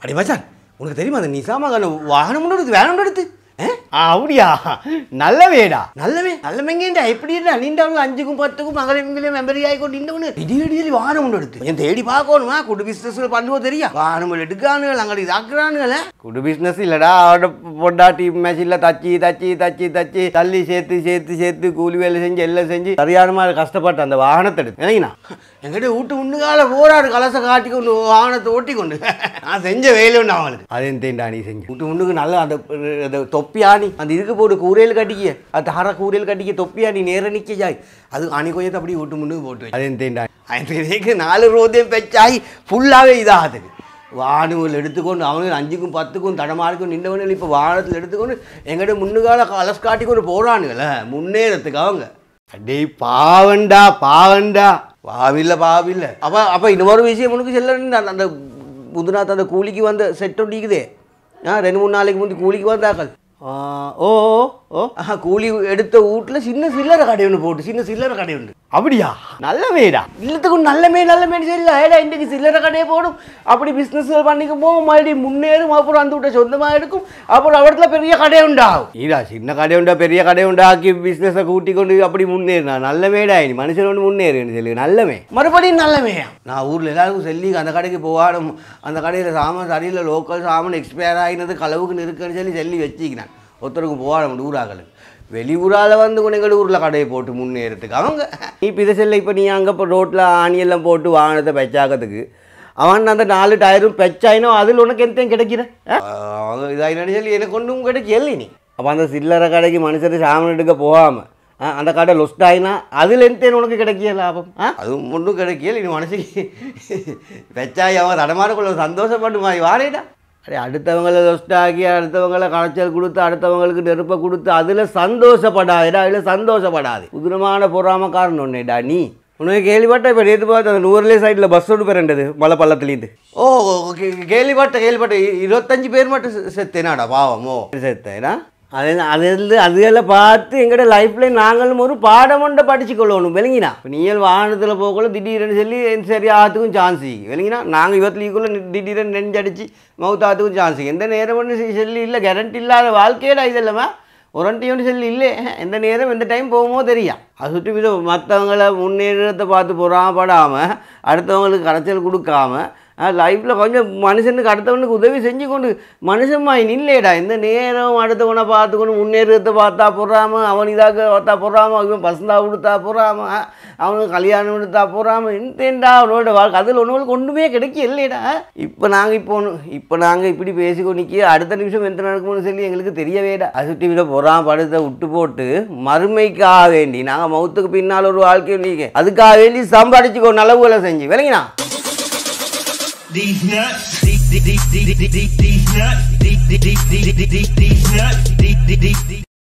அடி மச்சான் உனக்கு தெரியுமா அந்த நிசாமாக வாகனம் ஒன்று எடுத்து வேணும் எடுத்து அப்படியா நல்ல வேடா நல்லமேங்கேண்டா எப்படிடா நீண்டவங்க 5க்கும் 10க்கும் மகளிர் மெம்பரி ஆகிக்கொண்டு நின்றவனு திடீர் வாகனம் ஒன்று எடுத்து என் தேடி பார்க்கணுமா குடு பிஸ்னஸ்ல பண்ணுவோம் தெரியா வாகனம் எடுக்கானுகள் அங்கே இதாக்குறானுங்கள குடு பிஸ்னஸ் இல்லடா அவட பொண்டாட்டி மெஷின்ல தச்சி தள்ளி சேர்த்து கூலி வேலை செஞ்சு எல்லாம் செஞ்சு சரியான மாதிரி கஷ்டப்பட்டு அந்த வாகனத்தை எடுத்து நினைக்கினா எங்கிட்ட வீட்டு முன்னுக்கால போராடு கலசை காட்டி கொண்டு வாகனத்தை ஓட்டி கொண்டு நான் செஞ்ச வேலை ஒன்று அவங்களுக்கு அது எந்தேண்டா நீ செஞ்சு வீட்டு முன்னுக்கு நல்ல அந்த தொப்பியாணி அந்த இதுக்கு போட்டு கூரையில் கட்டிக்க அது தர கூரையில் கட்டிக்க தொப்பியாணி நேர நிற்க ஜாய் அது அணி கொஞ்சத்தை அப்படி வீட்டு முன்னுக்கு போட்டு அது எந்தேண்டா அதுக்கு 4 ரோதையும் பெச்சாய் ஃபுல்லாகவே இதாகுது வாகனங்கள் எடுத்துக்கொண்டு அவனுக்கு 5க்கும் 10க்கும் தடமாறுக்கும் நின்றவனுகள் இப்போ வாகனத்தில் எடுத்துக்கொண்டு எங்கிட்ட முன்னுக்கால கலஸ் காட்டி கொண்டு போகிறானுங்கள முன்னேறத்துக்கு அவங்க அடே பாவண்டா பாவில்லை அப்போ இன்னொரு விஷயம் உனக்கு செல்ல அந்த புதுநாத் அந்த கூலிக்கு வந்த செட் ஒட்டிக்குதே 2-3 நாளைக்கு முந்தி கூலிக்கு வந்தாக்கள் கூலி எடுத்த வீட்டில் சின்ன சில்லறை கடை ஒன்று போட்டு சின்ன சில்லறை கடை உண்டு அப்படியா நல்ல வேடா இல்லத்துக்கு நல்லமே இல்லை ஏடா இன்றைக்கு சில்லறை கடையை போடும் அப்படி பிஸ்னஸ் பண்ணிக்க போகும் மறுபடியும் முன்னேறும் அப்புறம் அந்த வீட்டை சொந்தமாக எடுக்கும் அப்புறம் அவடத்துல பெரிய கடை உண்டாகும் ஈடா சின்ன கடை உண்டா பெரிய கடை உண்டாக்கி பிஸ்னஸை கூட்டி கொண்டு அப்படி முன்னேறினா நல்ல வேடா நீ மனுஷன் ஒன்று முன்னேறுன்னு சொல்லி நல்லமே மறுபடியும் நல்லமையா நான் ஊரில் எல்லாருக்கும் சொல்லி அந்த கடைக்கு போகாடும் அந்த கடையில் சாமான் சரியில்லை லோக்கல் சாமான் எக்ஸ்பயர் ஆகினது களவுக்கு இருக்குன்னு சொல்லி வச்சுக்கினேன் ஒருத்தருக்கு போகாடும் ஊராக்களுக்கு வெளியூரால் வந்து எங்கள் ஊரில் கடையை போட்டு முன்னேறதுக்கு அவங்க இப்போ இதை செல்ல இப்போ நீ அங்கே இப்போ ரோட்டில் ஆணியெல்லாம் போட்டு வாகனத்தை பெச்சாக்கிறதுக்கு அவன் அந்த 4 டயரும் பெச்சாயினோ அதில் உனக்கு எந்தையும் கிடைக்கிற இதாயினு சொல்லி எனக்கு ஒன்றும் கிடைக்கல நீ அப்போ அந்த சில்லறை கடைக்கு மனுஷத்து சாமான் எடுக்க போகாமல் அந்த கடை லொஸ்ட் ஆகினா அதில் எந்தேன் உனக்கு கிடைக்கிய லாபம் அதுவும் ஒன்றும் கிடைக்கல நீ மனசுக்கு பெச்சாய் அவன் தடமாறக்குள்ள சந்தோஷப்பட்டு மாதிரி வாரேடா அடே அடுத்தவங்களை லொஸ்ட் ஆக்கி அடுத்தவங்களை களைச்சல் கொடுத்து அடுத்தவங்களுக்கு நெருப்பை கொடுத்து அதில் சந்தோஷப்படாது உதிரமான பொறாமக்காரன் ஒன்னேடா நீ உனக்கு கேள்விப்பட்ட இப்போ நேற்று பார்த்து அந்த 100 சைடில் பஸ் ஒன்று பேருண்டது மலை பள்ளத்துலேருந்து கேள்விப்பட்ட 25 பேர் மட்டும் செத்தேனாடா பாவமோ செத்தேனா அதெல்லாம் பார்த்து எங்கள்ட லைஃப்பில் நாங்களும் ஒரு பாடம் ஒன்றை படிச்சுக்கொள்ளணும் விளங்கினா இப்போ நீங்கள் வாகனத்தில் போகக்குள்ள திடீர்னு சொல்லி சரி ஆகிறதுக்கும் சான்ஸ் விளங்கினா நாங்கள் இவத்துக்குள்ளே திடீர்னு நெஞ்சடிச்சு மவுத்தாத்துக்கும் சான்ஸ் எந்த நேரம் ஒன்று சொல்லி இல்லை கேரண்டி இல்லாத வாழ்க்கையடா இதெல்லாமா ஒரண்டி ஒன்று சொல்லி இல்லை எந்த நேரம் எந்த டைம் போகுமோ தெரியும் அது சுற்றி வித மற்றவங்களை முன்னேற்றத்தை பார்த்து பொறாமப்படாமல் அடுத்தவங்களுக்கு கரைச்சல் கொடுக்காம லைஃப்பில் கொஞ்சம் மனுஷனுக்கு அடுத்தவனுக்கு உதவி செஞ்சு கொண்டு மனுஷன்மாய் நில்லேடா இந்த நேரம் அடுத்தவனை பார்த்துக்கொண்டு முன்னேற்றத்தை பார்த்தா போடுறாமல் அவன் இதாக பார்த்தா போடுறாமல் அவன் பசந்தா கொடுத்தா போடுறாமல் அவனுக்கு கல்யாணம் எடுத்தா போடுறாமல் இன்டேண்டா அவனோட வாழ்க்கை அதில் ஒன்றுகளுக்கு ஒன்றுமே கிடைக்க இல்லைடா இப்போ நாங்கள் இப்படி பேசிக்கொண்டு நிற்க அடுத்த நிமிஷம் எந்த நடக்கும்னு சொல்லி எங்களுக்கு தெரியவேடா அது சுற்றி விட படுத்த விட்டு போட்டு மறுமைக்காக வேண்டி நாங்கள் மௌத்துக்கு பின்னால் ஒரு வாழ்க்கை நீக்க அதுக்காக வேண்டி சம்பாதிச்சுக்கோ நலவுகளை செஞ்சு விளங்கினா These nuts, these nuts,